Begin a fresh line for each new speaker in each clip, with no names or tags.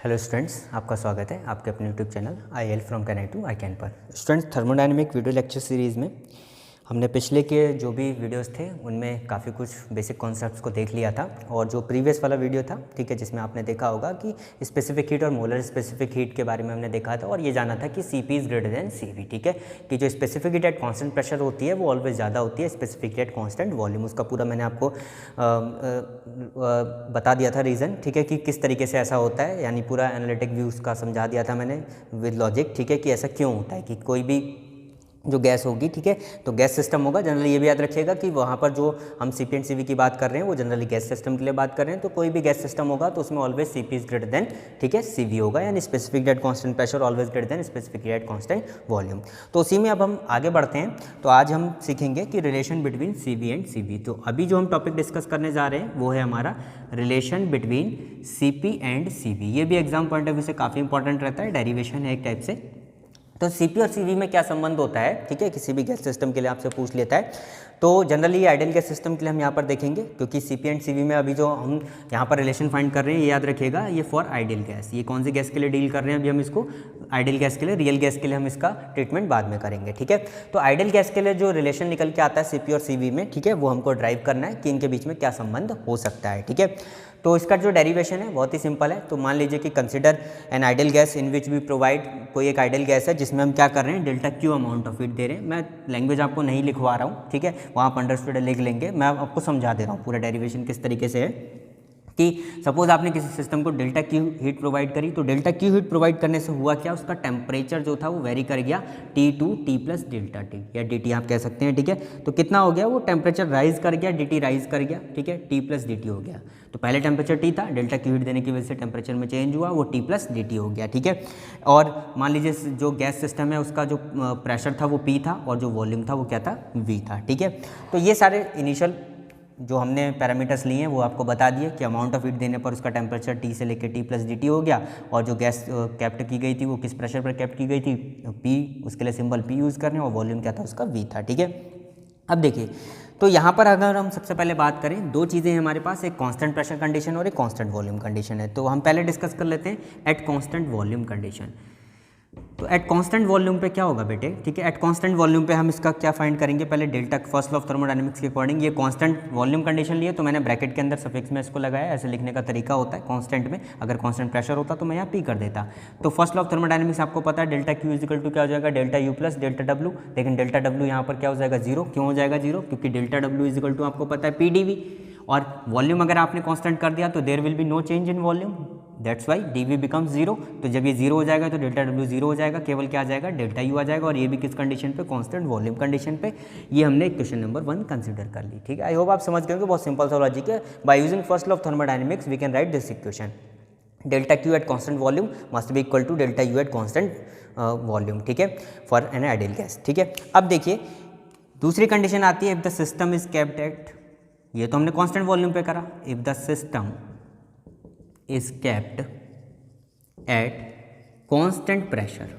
Hello students, आपका स्वागत है आपके अपने यूट्यूब चैनल आई एल फ्रॉम कैन आई टू आई कैन पर। Students, thermodynamic video lecture series में हमने पिछले के जो भी वीडियोस थे उनमें काफ़ी कुछ बेसिक कॉन्सेप्ट्स को देख लिया था। और जो प्रीवियस वाला वीडियो था, ठीक है, जिसमें आपने देखा होगा कि स्पेसिफिक हीट और मोलर स्पेसिफिक हीट के बारे में हमने देखा था और ये जाना था कि Cp is greater than Cv। ठीक है, कि जो specific heat at constant pressure होती है वो ऑलवेज ज़्यादा होती है specific heat at constant volume. उसका पूरा मैंने आपको बता दिया था रीज़न, ठीक है, कि किस तरीके से ऐसा होता है, यानी पूरा एनालिटिक व्यूज़ का समझा दिया था मैंने विद लॉजिक, ठीक है, कि ऐसा क्यों होता है कि कोई भी जो गैस होगी, ठीक है, तो गैस सिस्टम होगा। जनरली ये भी याद रखिएगा कि वहाँ पर जो हम Cp एंड Cv की बात कर रहे हैं वो जनरली गैस सिस्टम के लिए बात कर रहे हैं। तो कोई भी गैस सिस्टम होगा तो उसमें always Cp is greater than, ठीक है, Cv होगा, यानी specific eight constant pressure always greater than specific eight constant volume. तो उसी में अब हम आगे बढ़ते हैं। तो आज हम सीखेंगे कि relation between Cv and Cv। तो अभी जो हम टॉपिक डिस्कस करने जा रहे हैं वो है हमारा relation between Cp and Cv। ये भी एग्जाम पॉइंट ऑफ व्यू से काफ़ी इंपॉर्टेंट रहता है, डेरिवेशन है एक टाइप से। तो Cp और Cv में क्या संबंध होता है, ठीक है, किसी भी गैस सिस्टम के लिए आपसे पूछ लेता है। तो जनरली आइडियल गैस सिस्टम के लिए हम यहाँ पर देखेंगे, क्योंकि Cp एंड Cv में अभी जो हम यहाँ पर रिलेशन फाइंड कर रहे हैं ये याद रखिएगा, ये फॉर आइडियल गैस। ये कौन सी गैस के लिए डील कर रहे हैं अभी हम इसको, आइडियल गैस के लिए। रियल गैस के लिए हम इसका ट्रीटमेंट बाद में करेंगे, ठीक है। तो आइडियल गैस के लिए जो रिलेशन निकल के आता है Cp और Cv में, ठीक है, वो हमको ड्राइव करना है कि इनके बीच में क्या संबंध हो सकता है, ठीक है। तो इसका जो डेरिवेशन है बहुत ही सिंपल है। तो मान लीजिए कि consider an ideal gas in which we provide, कोई एक आइडियल गैस है जिसमें हम क्या कर रहे हैं, delta Q amount of heat दे रहे हैं। मैं लैंग्वेज आपको नहीं लिखवा रहा हूँ, ठीक है, वहाँ आप अंडरस्टूड लिख लेंगे। मैं आपको समझा दे रहा हूँ पूरा डेरिवेशन किस तरीके से है। कि सपोज आपने किसी सिस्टम को डेल्टा क्यू हीट प्रोवाइड करी, तो डेल्टा क्यू हीट प्रोवाइड करने से हुआ क्या, उसका टेम्परेचर जो था वो वेरी कर गया T2 T plus delta T या dt आप कह सकते हैं, ठीक है। तो कितना हो गया, वो टेम्परेचर राइज कर गया, dt राइज कर गया, ठीक है, T प्लस dt हो गया। तो पहले टेम्परेचर T था, डेल्टा क्यू हीट देने की वजह से टेम्परेचर में चेंज हुआ, वो T प्लस dt हो गया, ठीक है। और मान लीजिए जो गैस सिस्टम है उसका जो प्रेशर था वो P था और जो वॉल्यूम था वो क्या था, V था, ठीक है। तो ये सारे इनिशियल जो हमने पैरामीटर्स लिए हैं वो आपको बता दिए कि अमाउंट ऑफ हीट देने पर उसका टेम्परेचर T से लेकर T प्लस dt हो गया, और जो गैस कैप्ट की गई थी वो किस प्रेशर पर कैप्ट की गई थी, P, उसके लिए सिंबल P यूज़ कर रहे हैं, और वॉल्यूम क्या था उसका V था, ठीक है। अब देखिए, तो यहाँ पर अगर हम सबसे पहले बात करें, दो चीज़ें हैं हमारे पास, एक कांस्टेंट प्रेशर कंडीशन और एक कांस्टेंट वॉल्यूम कंडीशन है। तो हम पहले डिस्कस कर लेते हैं एट कांस्टेंट वॉल्यूम कंडीशन। तो एट कांस्टेंट वॉल्यूम पे क्या होगा बेटे, ठीक है, एट कांस्टेंट वॉल्यूम पे हम इसका क्या फाइंड करेंगे, पहले delta, first law of thermodynamics के अकॉर्डिंग ये कांस्टेंट वॉल्यूम कंडीशन लिए, तो मैंने ब्रैकेट के अंदर सफिक्स में इसको लगाया। ऐसे लिखने का तरीका होता है कांस्टेंट में, अगर कांस्टेंट प्रेशर होता तो मैं यहाँ P कर देता। तो फर्स्ट लॉ ऑफ थर्मोडायनेमिक्स आपको पता है, डेल्टा क्यू इजिकल टू क्या हो जाएगा, delta U plus delta W. लेकिन डेल्टा डब्ल्यू यहाँ पर क्या हो जाएगा, जीरो। क्यों हो जाएगा जीरो, क्योंकि डेल्टा डब्ल्यू इजिकल टू आपको पता है PdV, और वॉल्यूम अगर आपने कांस्टेंट कर दिया तो there will be no change in volume, that's why dV becomes zero. तो जब ये जीरो हो जाएगा तो डेल्टा डब्ल्यू जीरो हो जाएगा, केवल क्या आ जाएगा, डेल्टा यू आ जाएगा, और ये भी किस कंडीशन पे, कांस्टेंट वॉल्यूम कंडीशन पे। ये हमने क्वेश्चन नंबर 1 कंसीडर कर ली, ठीक है। आई होप आप समझ गए होंगे, बहुत सिंपल सा लॉजिक है। By using first law of thermodynamics we can write this equation, delta Q at constant volume must be equal to delta U at constant volume, ठीक है, फॉर एन आइडियल गैस, ठीक है। अब देखिए दूसरी condition आती है, if the system is kept at, ये तो हमने कांस्टेंट वॉल्यूम पे करा, if the system is kept at constant pressure.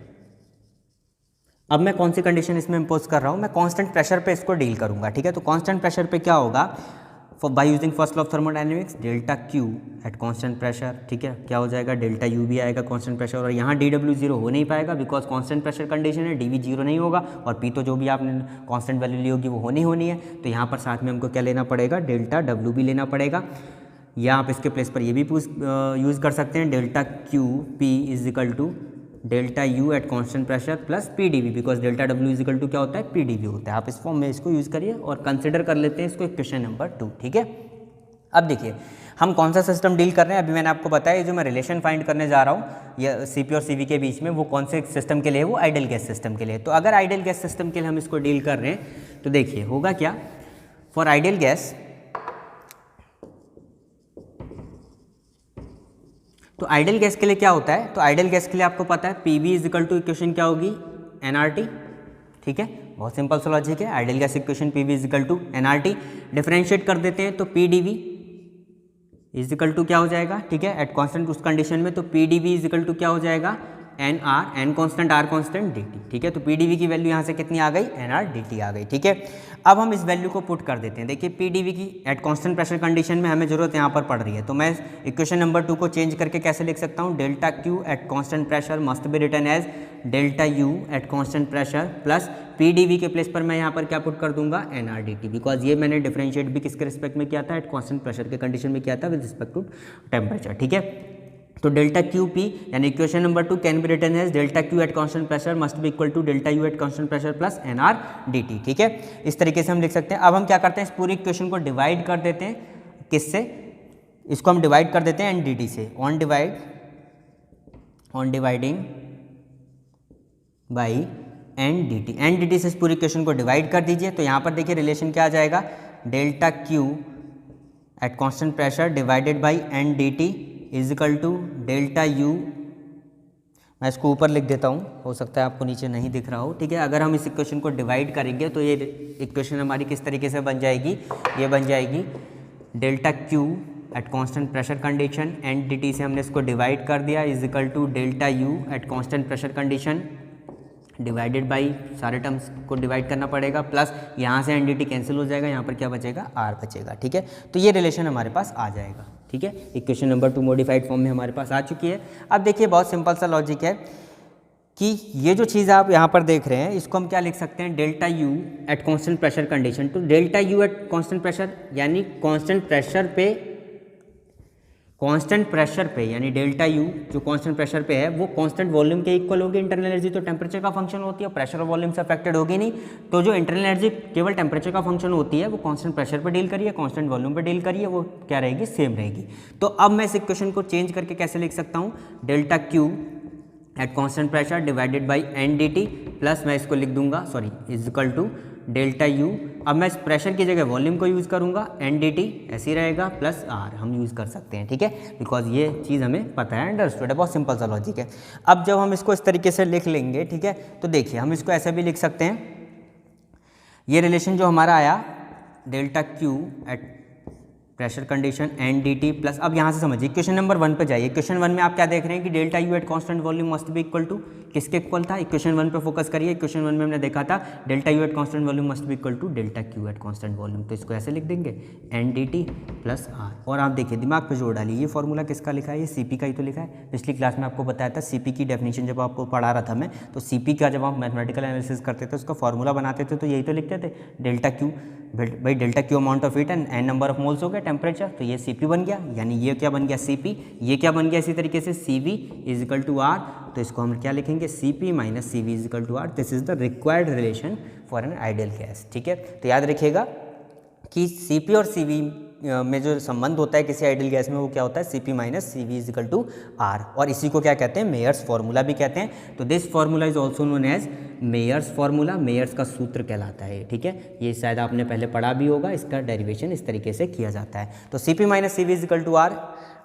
अब मैं कौन सी कंडीशन इसमें इंपोज कर रहा हूँ, मैं कांस्टेंट प्रेशर पे इसको डील करूंगा, ठीक है। तो कांस्टेंट प्रेशर पे क्या होगा, bye using first law of thermodynamics, delta Q at constant pressure, ठीक है, क्या हो जाएगा, डेल्टा यू भी आएगा कांस्टेंट प्रेशर, और यहाँ dw जीरो हो नहीं पाएगा बिकॉज कांस्टेंट प्रेशर कंडीशन है, dv जीरो नहीं होगा, और p तो जो भी आपने कांस्टेंट वैल्यू ली होगी वो होनी है। तो यहाँ पर साथ में हमको क्या लेना पड़ेगा, डेल्टा w भी लेना पड़ेगा, या आप इसके प्लेस पर ये भी यूज़ कर सकते हैं, delta Q P is equal to delta U at constant pressure plus PdV, because delta W is equal to क्या होता है, PdV होता है। आप इस फॉर्म में इसको यूज़ करिए और कंसिडर कर लेते हैं इसको क्वेश्चन नंबर 2, ठीक है। अब देखिए हम कौन सा सिस्टम डील कर रहे हैं, अभी मैंने आपको बताया जो मैं रिलेशन फाइंड करने जा रहा हूँ या Cp और Cv के बीच में, वो कौन से सिस्टम के लिए, वो आइडियल गैस सिस्टम के लिए। तो अगर आइडियल गैस सिस्टम के लिए हम इसको डील कर रहे हैं तो देखिए होगा क्या, फॉर आइडियल गैस, तो आइडियल गैस के लिए क्या होता है, तो आइडियल गैस के लिए आपको पता है PV is equal to equation क्या होगी, nRT, ठीक है, बहुत सिंपल सा लॉजिक है। Ideal gas equation PV is equal to nRT, differentiate कर देते हैं तो PdV इज इक्वल टू क्या हो जाएगा, ठीक है, एट कांस्टेंट उस कंडीशन में, तो PdV इज इक्वल टू क्या हो जाएगा, N R, N constant R constant D T, ठीक है। तो पी डी वी की वैल्यू यहाँ से कितनी आ गई, एन आर डी टी आ गई, ठीक है। अब हम इस वैल्यू को पुट कर देते हैं। देखिए पी डी वी की एट कॉन्स्टेंट प्रेशर कंडीशन में हमें जरूरत यहाँ पर पड़ रही है, तो मैं इक्वेशन नंबर 2 को चेंज करके कैसे लिख सकता हूँ, delta Q at constant pressure must be written as delta U at constant pressure plus P D V के प्लेस पर मैं यहाँ पर क्या पुट कर दूंगा, N R D T, because ये मैंने डिफरेंशिएट भी किसके रिस्पेक्ट में किया था, एट कॉन्स्टेंट प्रेशर के कंडीशन में किया था विद रिस्पेक्ट टू टेम्परेचर, ठीक है। तो डेल्टा क्यू पी यानी equation number 2 can be written as delta Q at constant pressure must be equal to delta U at constant pressure plus N R D T, ठीक है। इस तरीके से हम लिख सकते हैं। अब हम क्या करते हैं, इस पूरी इक्वेशन को डिवाइड कर देते हैं, किससे, इसको हम डिवाइड कर देते हैं एन डी टी से, on dividing by N D T, N D T से इस पूरी इक्वेशन को डिवाइड कर दीजिए। तो यहाँ पर देखिए रिलेशन क्या आ जाएगा, delta Q at constant pressure divided by N D T is equal to delta U, मैं इसको ऊपर लिख देता हूँ, हो सकता है आपको नीचे नहीं दिख रहा हो, ठीक है। अगर हम इस इक्वेशन को डिवाइड करेंगे तो ये इक्वेशन हमारी किस तरीके से बन जाएगी, ये बन जाएगी delta Q at constant pressure condition, N D T से हमने इसको डिवाइड कर दिया, is equal to delta U at constant pressure condition divided by, सारे टर्म्स को डिवाइड करना पड़ेगा, प्लस यहाँ से एन डी टी कैंसिल हो जाएगा, यहाँ पर क्या बचेगा, आर बचेगा, ठीक है। तो ये रिलेशन हमारे पास आ जाएगा, ठीक है। इक्वेशन नंबर 2 मॉडिफाइड फॉर्म में हमारे पास आ चुकी है। अब देखिए बहुत सिंपल सा लॉजिक है कि ये जो चीज़ आप यहाँ पर देख रहे हैं इसको हम क्या लिख सकते हैं, delta U at constant pressure condition. तो delta U at constant pressure यानी कांस्टेंट प्रेशर पे यानी डेल्टा यू जो कांस्टेंट प्रेशर पे है वो कांस्टेंट वॉल्यूम के इक्वल होगी। इंटरनल एनर्जी तो टेम्परेचर का फंक्शन होती है, प्रेशर और वॉल्यूम से अफेक्टेड होगी नहीं, तो जो इंटरनल एनर्जी केवल टेम्परेचर का फंक्शन होती है वो कांस्टेंट प्रेशर पे डील करिए, कांस्टेंट वॉल्यूम पे डील करिए, वो क्या रहेगी, सेम रहेगी। तो अब मैं इस इक्वेशन को चेंज करके कैसे लिख सकता हूँ, delta Q at constant pressure divided by N D T plus मैं इसको लिख दूंगा, sorry, is equal to delta U, अब मैं इस प्रेशर की जगह वॉल्यूम को यूज़ करूंगा, एन डी टी ऐसे ही रहेगा, प्लस आर हम यूज़ कर सकते हैं, ठीक है, बिकॉज ये चीज़ हमें पता है, अंडरस्टूड है, बहुत सिंपल सा लॉजिक है। अब जब हम इसको इस तरीके से लिख लेंगे, ठीक है, तो देखिए हम इसको ऐसे भी लिख सकते हैं, ये रिलेशन जो हमारा आया delta Q at pressure condition N D T plus, अब यहाँ से समझिए इक्वेशन नंबर 1 पे जाइए। इक्वेशन 1 में आप क्या देख रहे हैं कि delta U at constant volume must be equal to, किसके इक्वल था, इक्वेशन 1 पे फोकस करिए। इक्वेशन 1 में हमने देखा था delta U at constant volume must be equal to delta Q at constant volume, तो इसको ऐसे लिख देंगे N D T plus R. और आप देखिए दिमाग पे जोर डालिए, ये फॉर्मूला किसका लिखा है, ये सी पी का ही तो लिखा है। पिछली क्लास में आपको बताया था सी पी की डेफिनेशन जब आपको पढ़ा रहा था मैं, तो सी पी का जब आप मैथमेटिकल एनालिसिस करते थे उसका फॉर्मूला बनाते थे तो यही तो लिखते थे, डेल्टा क्यू भाई delta Q amount of heat and N number of moles हो गया टेम्परेचर, तो ये सी पी बन गया, यानी ये क्या बन गया, सी पी, ये क्या बन गया, इसी तरीके से C V is equal to R, तो इसको हम क्या लिखेंगे, C P minus C V is equal to R, this is the required relation for an ideal gas, ठीक है। तो याद रखिएगा कि सी पी और सी वी में जो संबंध होता है किसी आइडियल गैस में वो क्या होता है, C P minus C V is equal to R, और इसी को क्या कहते हैं, मेयर्स फार्मूला भी कहते हैं। तो this formula is also known as Mayer's formula, Mayer's का सूत्र कहलाता है, ठीक है। ये शायद आपने पहले पढ़ा भी होगा, इसका डेरिवेशन इस तरीके से किया जाता है। तो C P minus C V is equal to R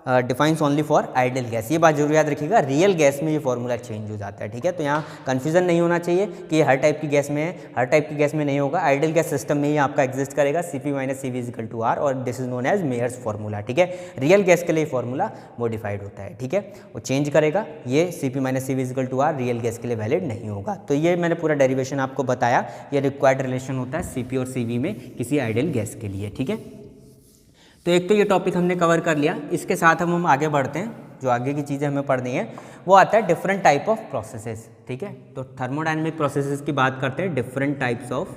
defines only for ideal gas, ये बात जरूर याद रखिएगा, रियल गैस में ये फॉर्मूला चेंज हो जाता है, ठीक है। तो यहाँ कन्फ्यूजन नहीं होना चाहिए कि हर टाइप की गैस में है, हर टाइप की गैस में नहीं होगा, आइडियल गैस सिस्टम में ही आपका एग्जिस्ट करेगा C P minus C V is equal to R, और this is known as Mayer's formula, ठीक है। रियल गैस के लिए फॉर्मूला मॉडिफाइड होता है, ठीक है, वो चेंज करेगा, ये C P minus C V is equal to R real gas के लिए वैलिड नहीं होगा। तो ये मैंने पूरा डेरिवेशन आपको बताया, ये रिक्वायर्ड रिलेशन होता है सी पी और सी वी में किसी आइडियल गैस के लिए, ठीक है। तो एक तो ये टॉपिक हमने कवर कर लिया, इसके साथ हम आगे बढ़ते हैं, जो आगे की चीज़ें हमें पढ़नी है वो आता है डिफरेंट टाइप ऑफ प्रोसेसेस, ठीक है। तो थर्मोडायनेमिक प्रोसेसेस की बात करते हैं, different types of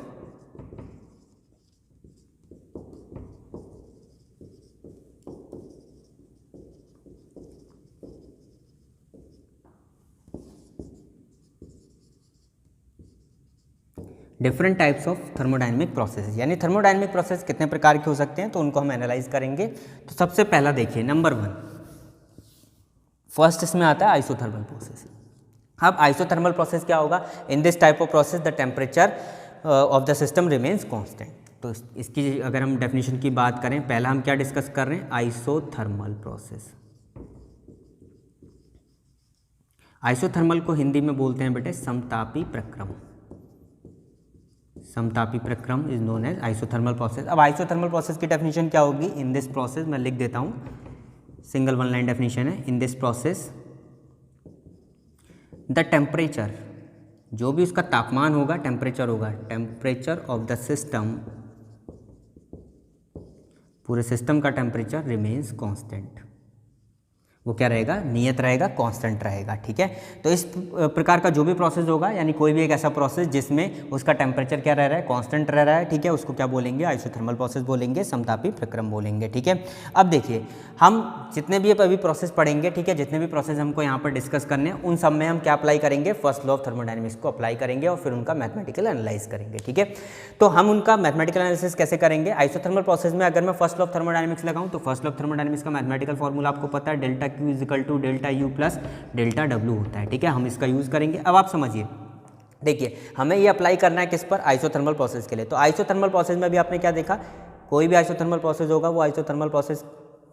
thermodynamic process, यानी थर्मोडायनेमिक प्रोसेस कितने प्रकार के हो सकते हैं, तो उनको हम एनालाइज करेंगे। तो सबसे पहला देखिए नंबर 1, फर्स्ट इसमें आता है आइसोथर्मल प्रोसेस। अब आइसोथर्मल प्रोसेस क्या होगा, in this type of process the temperature of the system remains constant. तो इसकी अगर हम डेफिनेशन की बात करें, पहला हम क्या डिस्कस कर रहे हैं, आइसोथर्मल प्रोसेस। आइसोथर्मल को हिंदी में बोलते हैं बेटे समतापी प्रक्रम, समतापी प्रक्रम is known as isothermal process. अब आइसोथर्मल प्रोसेस की डेफिनेशन क्या होगी, इन दिस प्रोसेस, मैं लिख देता हूँ, सिंगल वन लाइन डेफिनेशन है, in this process the temperature, जो भी उसका तापमान होगा, टेम्परेचर होगा, टेम्परेचर ऑफ द सिस्टम, पूरे सिस्टम का टेम्परेचर रिमेन्स कांस्टेंट, वो क्या रहेगा, नियत रहेगा, कांस्टेंट रहेगा। ठीक है, तो इस प्रकार का जो भी प्रोसेस होगा, यानी कोई भी एक ऐसा प्रोसेस जिसमें उसका टेम्परेचर क्या रह रहा है, कांस्टेंट रह रहा है, ठीक है, उसको क्या बोलेंगे, आइसोथर्मल प्रोसेस बोलेंगे, समतापी प्रक्रम बोलेंगे। ठीक है, अब देखिए हम जितने भी अभी प्रोसेस पढ़ेंगे, ठीक है, जितने भी प्रोसेस हमको यहाँ पर डिस्कस करने हैं, उन सब में हम क्या अप्लाई करेंगे, फर्स्ट लॉ ऑफ थर्मोडायनेमिक्स को अप्लाई करेंगे और फिर उनका मैथमेटिकल एनालाइज करेंगे। ठीक है, तो हम उनका मैथमेटिकल एनालिसिस कैसे करेंगे, आइसोथर्मल प्रोसेस में अगर मैं फर्स्ट लॉ ऑफ थर्मोडायनेमिक्स लगाऊं तो फर्स्ट लॉ ऑफ थर्मोडायनेमिक्स का मैथमेटिकल फॉर्मूला आपको पता है, delta Q is equal to delta U plus delta W होता है। ठीक है, हम इसका यूज़ करेंगे। अब आप समझिए, देखिए हमें ये अप्लाई करना है किस पर, आइसोथर्मल प्रोसेस के लिए। तो आइसोथर्मल प्रोसेस में भी आपने क्या देखा, कोई भी आइसोथर्मल प्रोसेस होगा, वो आइसोथर्मल प्रोसेस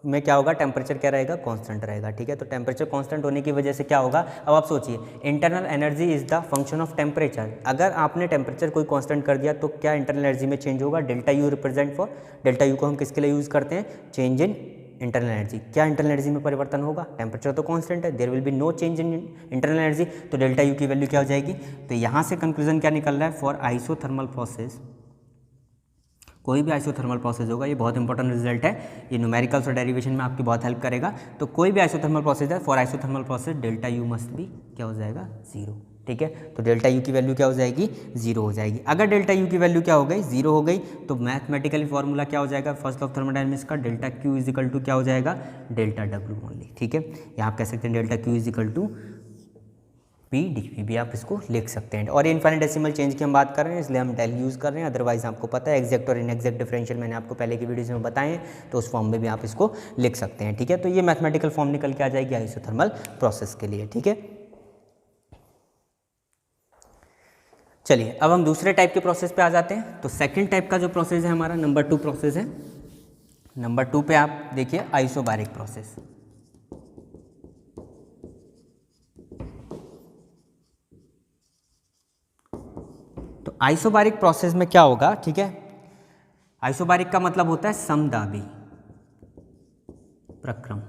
में क्या होगा, टेम्परेचर क्या रहेगा, कांस्टेंट रहेगा। ठीक है, तो टेम्परेचर कांस्टेंट होने की वजह से क्या होगा, अब आप सोचिए, internal energy is the function of temperature. अगर आपने टेम्परेचर कोई कांस्टेंट कर दिया तो क्या इंटरनल एनर्जी में चेंज होगा, delta U represent for, delta U को हम किसके लिए यूज़ करते हैं, चेंज इन इंटरनल एनर्जी। क्या इंटरनल एनर्जी में परिवर्तन होगा, टेम्परेचर तो कांस्टेंट है, there will be no change in internal energy, तो डेल्टा यू की वैल्यू क्या हो जाएगी। तो यहाँ से कंक्लूजन क्या निकल रहा है, फॉर आइसोथर्मल प्रोसेस, कोई भी आइसोथर्मल प्रोसेस होगा, ये बहुत इंपॉर्टेंट रिजल्ट है, ये न्यूमेरिकल्स और डेरिवेशन में आपकी बहुत हेल्प करेगा। तो कोई भी आइसोथर्मल प्रोसेस है, for isothermal process delta U must भी क्या हो जाएगा, जीरो। ठीक है, तो डेल्टा यू की वैल्यू क्या हो जाएगी, जीरो हो जाएगी। अगर डेल्टा यू की वैल्यू क्या हो गई, जीरो हो गई, तो मैथमेटिकली फॉर्मूला क्या हो जाएगा, फर्स्ट ऑफ थर्मोडायनेमिक्स का, delta Q is equal to क्या हो जाएगा, डेल्टा डब्ल्यू ओनली। ठीक है, या आप कह सकते हैं delta Q is equal to P D भी आप इसको लिख सकते हैं। और इनफाइनेटेसिमल चेंज की हम बात कर रहे हैं, इसलिए हम डेल यूज़ कर रहे हैं, अदरवाइज आपको पता है एग्जैक्ट और इनएग्जैक्ट डिफरेंशियल मैंने आपको पहले की वीडियोज़ में बताए हैं, तो उस फॉर्म में भी आप इसको लिख सकते हैं। ठीक है, तो ये मैथमेटिकल फॉर्म निकल के आ जाएगी आइसोथर्मल प्रोसेस के लिए। ठीक है, चलिए अब हम दूसरे टाइप के प्रोसेस पे आ जाते हैं। तो सेकंड टाइप का जो प्रोसेस है हमारा, नंबर 2 प्रोसेस है। नंबर 2 पे आप देखिए आइसोबारिक प्रोसेस। तो आइसोबारिक प्रोसेस में क्या होगा, ठीक है, आइसोबारिक का मतलब होता है समदाबी प्रक्रम,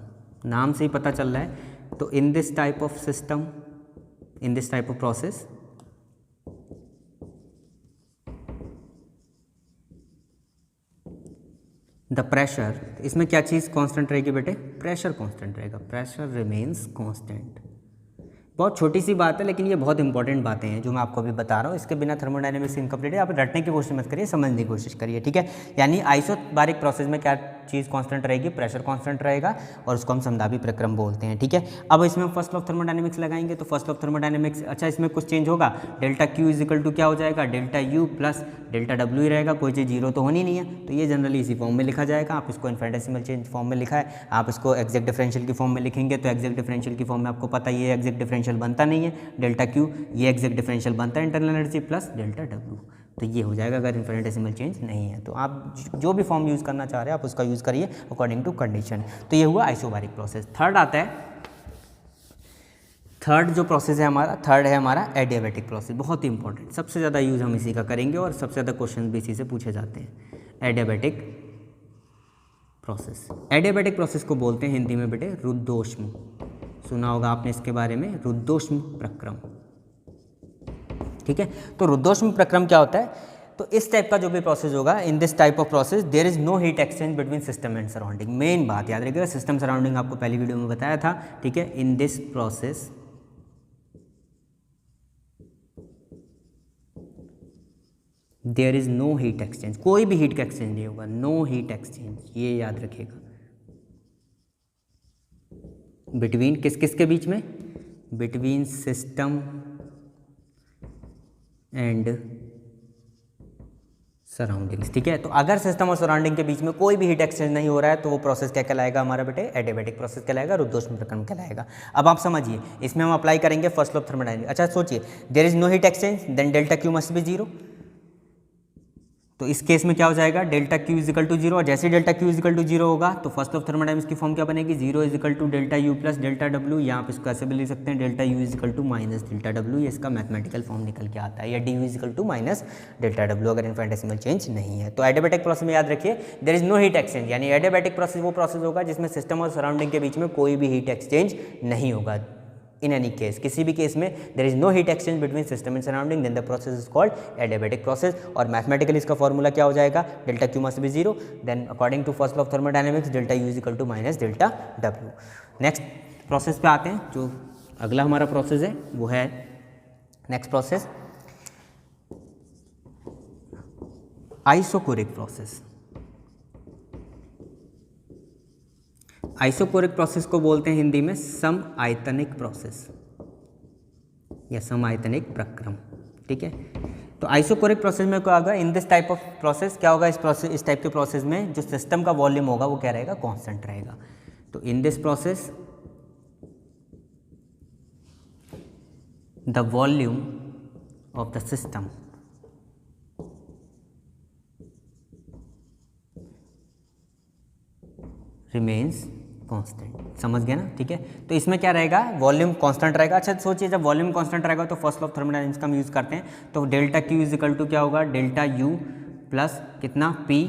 नाम से ही पता चल रहा है। तो इन this type of system, in this type of process, the pressure, इसमें क्या चीज़ कांस्टेंट रहेगी बेटे, प्रेशर कांस्टेंट रहेगा, प्रेशर रिमेन्स कांस्टेंट। बहुत छोटी सी बात है, लेकिन ये बहुत इंपॉर्टेंट बातें हैं जो मैं आपको अभी बता रहा हूँ। इसके बिना थर्मोडायनेमिक्स इनकम्प्लीट है, आप रटने की कोशिश मत करिए, समझने की कोशिश करिए। ठीक है, यानी आइसोबारिक प्रोसेस में क्या चीज़ कांस्टेंट रहेगी, प्रेशर कांस्टेंट रहेगा, और उसको हम समदाबी प्रक्रम बोलते हैं। ठीक है, अब इसमें हम फर्स्ट लॉ ऑफ थर्मोडायनेमिक्स लगाएंगे, तो फर्स्ट लॉ ऑफ थर्मोडायनेमिक्स, अच्छा इसमें कुछ चेंज होगा, delta Q is equal to क्या हो जाएगा, delta U plus delta W ही रहेगा, कोई चीज़ जीरो तो होनी नहीं है, तो ये जनरली इसी फॉर्म में लिखा जाएगा। आप इसको इनफाइनेटेसिमल चेंज फॉर्म में लिखा है, आप इसको एक्जैक्ट डिफरेंशियल की फॉर्म में लिखेंगे, तो एक्जैक्ट डिफरेंशियल की फॉर्म में आपको पता है ये एक्जैक्ट डिफरेंशियल बनता नहीं है, डेल्टा क्यू ये एक्जैक्ट डिफरेंशियल बनता है internal energy plus delta W, तो ये हो जाएगा अगर इनफिनिटेसिमल चेंज नहीं है। तो आप जो भी फॉर्म यूज़ करना चाह रहे हैं आप उसका यूज़ करिए अकॉर्डिंग टू कंडीशन। तो ये हुआ आइसोबारिक प्रोसेस। थर्ड आता है, थर्ड जो प्रोसेस है हमारा, थर्ड है हमारा एडियाबैटिक प्रोसेस, बहुत ही इंपॉर्टेंट, सबसे ज़्यादा यूज़ हम इसी का करेंगे और सबसे ज़्यादा क्वेश्चन भी इसी से पूछे जाते हैं। एडियाबैटिक प्रोसेस, एडियाबैटिक प्रोसेस को बोलते हैं हिंदी में बेटे रुद्धोष्म, सुना होगा आपने इसके बारे में, रुद्धोष्म प्रक्रम। ठीक है, तो रुद्धोष्म प्रक्रम क्या होता है, तो इस टाइप का जो भी प्रोसेस होगा, in this type of process there is no heat exchange between system and surrounding. Main बात याद रखिएगा, सिस्टम सराउंडिंग आपको पहली वीडियो में बताया था। ठीक है, in this process there is no heat exchange, कोई भी हीट का एक्सचेंज नहीं होगा, नो हीट एक्सचेंज, ये याद रखिएगा। बिटवीन किस किस के बीच में, बिटवीन सिस्टम एंड सराउंडिंग्स। ठीक है, तो अगर सिस्टम और सराउंडिंग के बीच में कोई भी हीट एक्सचेंज नहीं हो रहा है तो वो प्रोसेस क्या कहलाएगा हमारा बेटे, एडियाबैटिक प्रोसेस कहलाएगा, रुद्धोष्म प्रक्रम कहलाएगा। अब आप समझिए, इसमें हम अप्लाई करेंगे फर्स्ट लॉ ऑफ थर्मोडायनेमिक्स। अच्छा सोचिए, there is no heat exchange, then delta Q must be zero, तो इस केस में क्या हो जाएगा, delta Q is equal to zero, और जैसे delta Q is equal to zero होगा तो फर्स्ट ऑफ थर्मोडायनेमिक्स की फॉर्म क्या बनेगी, zero is equal to delta U plus delta W, या आप इसको ऐसे भी लिख सकते हैं, delta U is equal to minus delta W, ये इसका मैथमेटिकल फॉर्म निकल के आता है, या D U is equal to minus delta W अगर इनफिनिटेसिमल चेंज नहीं है। तो एडियाबैटिक प्रोसेस में याद रखिए, there is no heat exchange, यानी एडियाबैटिक प्रोसेस वो प्रोसेस होगा जिसमें सिस्टम और सराउंडिंग के बीच में कोई भी हीट एक्सचेंज नहीं होगा। इन एनी केस, किसी भी केस में there is no heat exchange between system and surrounding, then the process is called adiabatic process. और मैथमेटिकली इसका फॉर्मूला क्या हो जाएगा, delta Q must be zero, then according to first law of thermodynamics delta U is equal to minus delta W. Next process पे आते हैं, जो अगला हमारा प्रोसेस है वो है next process isochoric process. Isochoric process को बोलते हैं हिंदी में समआयतनिक प्रोसेस या समआयतनिक प्रक्रम, ठीक है। तो आइसोकोरिक प्रोसेस में क्या होगा, in this type of process क्या होगा, इस टाइप के प्रोसेस में जो सिस्टम का वॉल्यूम होगा वो क्या रहेगा, कांस्टेंट रहेगा। तो इन this process the volume of the system remains constant, समझ गया ना, ठीक है। तो इसमें क्या रहेगा, वॉल्यूम कांस्टेंट रहेगा। अच्छा सोचिए, जब वॉल्यूम कांस्टेंट रहेगा तो फर्स्ट लॉ ऑफ थर्मोडायनेमिक्स का हम यूज़ करते हैं, तो delta Q is equal to क्या होगा, डेल्टा यू प्लस कितना P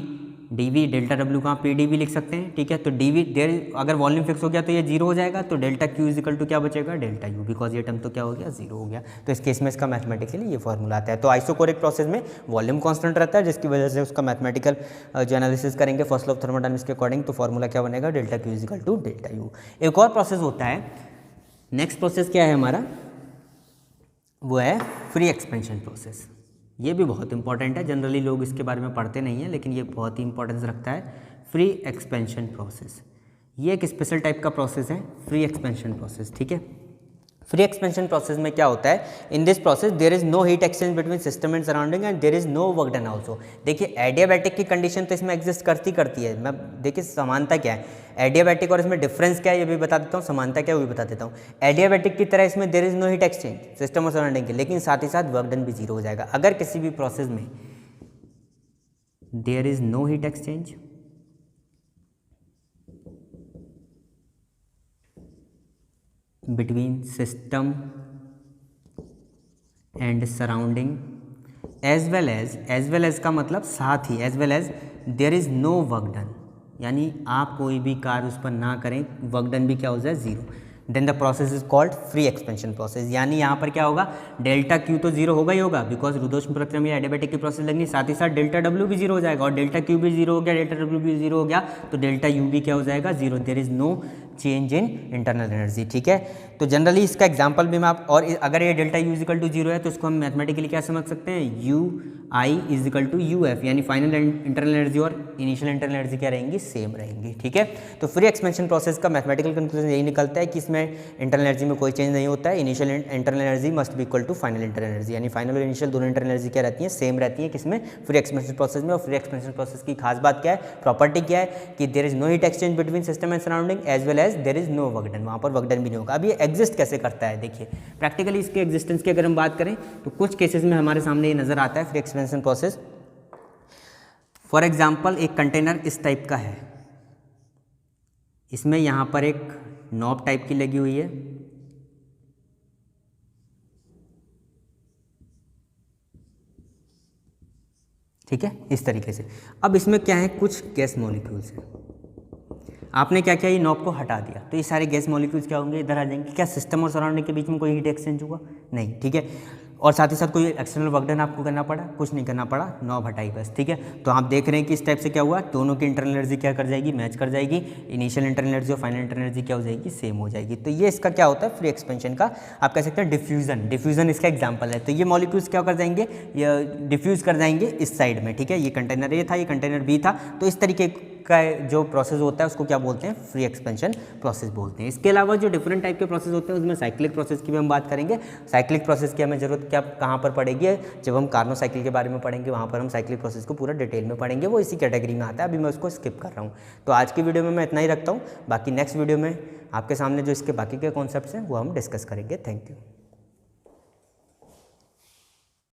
D V, delta W का पी डी वी लिख सकते हैं, ठीक है। तो डी वी देर अगर वॉल्यूम फिक्स हो गया तो ये जीरो हो जाएगा, तो delta Q is equal to क्या बचेगा, डेल्टा यू, बिकॉज ये टर्म तो क्या हो गया, जीरो हो गया। तो इस केस में इसका मैथमेटिकली ये फॉर्मूला आता है। तो आइसोकोरिक प्रोसेस में वॉल्यूम कांस्टेंट रहता है, जिसकी वजह से उसका मैथमेटिकल जो एनालिसिस करेंगे फर्स्ट लॉ ऑफ थर्मोडायनेमिक्स के अकॉर्डिंग, तो फॉर्मूला क्या बनेगा, delta Q is equal to delta U. एक और प्रोसेस होता है, नेक्स्ट प्रोसेस क्या है हमारा, वो है फ्री एक्सपेंशन प्रोसेस। ये भी बहुत इंपॉर्टेंट है, जनरली लोग इसके बारे में पढ़ते नहीं हैं, लेकिन ये बहुत ही इंपॉर्टेंस रखता है। फ्री एक्सपेंशन प्रोसेस, ये एक स्पेशल टाइप का प्रोसेस है, फ्री एक्सपेंशन प्रोसेस, ठीक है। फ्री एक्सपेंशन प्रोसेस में क्या होता है, in this process there is no heat exchange between system and surrounding and there is no work done also. देखिए एडियाबैटिक की कंडीशन तो इसमें एग्जिस्ट करती है। मैं देखिए समानता क्या है, एडियाबैटिक और इसमें डिफरेंस क्या है ये भी बता देता हूँ, समानता क्या है वो भी बता देता हूँ। एडियाबैटिक की तरह इसमें there is no heat exchange system और सराउंडिंग के, लेकिन साथ ही साथ वर्क डन भी जीरो हो जाएगा। अगर किसी भी प्रोसेस में there is no heat exchange between system and surrounding as well as का मतलब साथ ही, as well as there is no work done, यानी आप कोई भी कार्य उस पर ना करें, वर्क डन भी क्या हो जाए, zero, then the process is called free expansion process. यानी यहाँ पर क्या होगा, डेल्टा क्यू तो जीरो होगा ही होगा, बिकॉज रुद्धोष्म प्रक्रम या एडियाबैटिक की प्रोसेस लगनी, साथ ही साथ डेल्टा डब्ल्यू भी जीरो हो जाएगा, और डेल्टा क्यू भी जीरो हो गया, डेल्टा डब्ल्यू भी जीरो हो गया, तो डेल्टा यू भी क्या हो जाएगा, zero, there is no change in internal energy, ठीक है। तो जनरली इसका एग्जांपल भी मैं आप, और अगर ये delta U is equal to zero है तो इसको हम मैथमेटिकली क्या समझ सकते हैं, U I is equal to U F, यानी फाइनल इंटरनल एनर्जी और इनिशियल इंटरनल एनर्जी क्या रहेंगी, सेम रहेंगी, ठीक है। तो फ्री एक्सपेंशन प्रोसेस का मैथमेटिकल कंक्लूजन यही निकलता है कि इसमें इंटरनल एनर्जी में कोई चेंज नहीं होता है, initial internal energy must be equal to final internal energy, यानी फाइनल और इनिशियल दोनों इंटरनल एनर्जी क्या रहती है, सेम रहती है, किसमें, फ्री एक्सपेंशन प्रोसेस में। और फ्री एक्सपेंशन प्रोसेस की खास बात क्या है, प्रॉपर्टी क्या है, कि there is no heat exchange between system and surrounding as well as there is no work done, वहाँ पर वर्क डन भी नहीं होगा। अब ये एग्जिस्ट कैसे करता है, देखिए प्रैक्टिकली इसके एग्जिस्टेंस की अगर हम बात करें तो कुछ केसेस में हमारे सामने ये नजर आता है free expansion process. For example एक कंटेनर इस टाइप का है, इसमें यहाँ पर एक नॉब टाइप की लगी हुई है, ठीक है, इस तरीके से। अब इसमें क्या है, कुछ गैस मॉलिक्यूल्स हैं, आपने क्या किया, ये नॉब को हटा दिया, तो ये सारे गैस मॉलिक्यूल्स क्या होंगे, इधर आ जाएंगे। क्या सिस्टम और सराउंडिंग के बीच में कोई हीट एक्सचेंज हुआ, नहीं, ठीक है। और साथ ही साथ कोई एक्सटर्नल वर्क डन आपको करना पड़ा, कुछ नहीं करना पड़ा, नॉब हटाई बस, ठीक है। तो आप देख रहे हैं कि इस टाइप से क्या हुआ, दोनों की इंटरनल एनर्जी क्या कर जाएगी, मैच कर जाएगी, इनिशियल इंटरनल एनर्जी और फाइनल इंटरनल एनर्जी क्या हो जाएगी, सेम हो जाएगी। तो ये इसका क्या होता है, फ्री एक्सपेंशन का आप कह सकते हैं डिफ्यूजन इसका एग्जाम्पल है। तो ये मॉलिक्यूल्स क्या कर जाएंगे, ये डिफ्यूज कर जाएंगे इस साइड में, ठीक है। ये कंटेनर ए था, ये कंटेनर बी था, तो इस तरीके का जो प्रोसेस होता है उसको क्या बोलते हैं, फ्री एक्सपेंशन प्रोसेस बोलते हैं। इसके अलावा जो डिफरेंट टाइप के प्रोसेस होते हैं उसमें साइक्लिक प्रोसेस की भी हम बात करेंगे। साइक्लिक प्रोसेस की हमें जरूरत क्या कहाँ पर पड़ेगी, जब हम कार्नो साइकिल के बारे में पढ़ेंगे वहाँ पर हम साइक्लिक प्रोसेस को पूरा डिटेल में पढ़ेंगे, वो इसी कैटेगरी में आता है, अभी मैं उसको स्किप कर रहा हूँ। तो आज की वीडियो में मैं इतना ही रखता हूँ, बाकी नेक्स्ट वीडियो में आपके सामने जो इसके बाकी के कॉन्सेप्ट्स हैं वो हम डिस्कस करेंगे। Thank you.